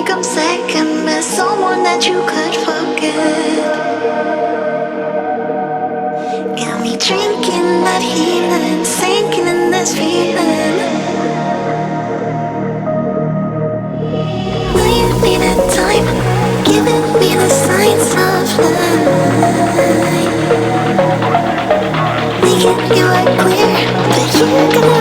think I'm second best, someone that you could forget. Got me drinking that healing, sinking in this feeling. Will you be the time, giving me the signs of life? Making you clear, but you're gonna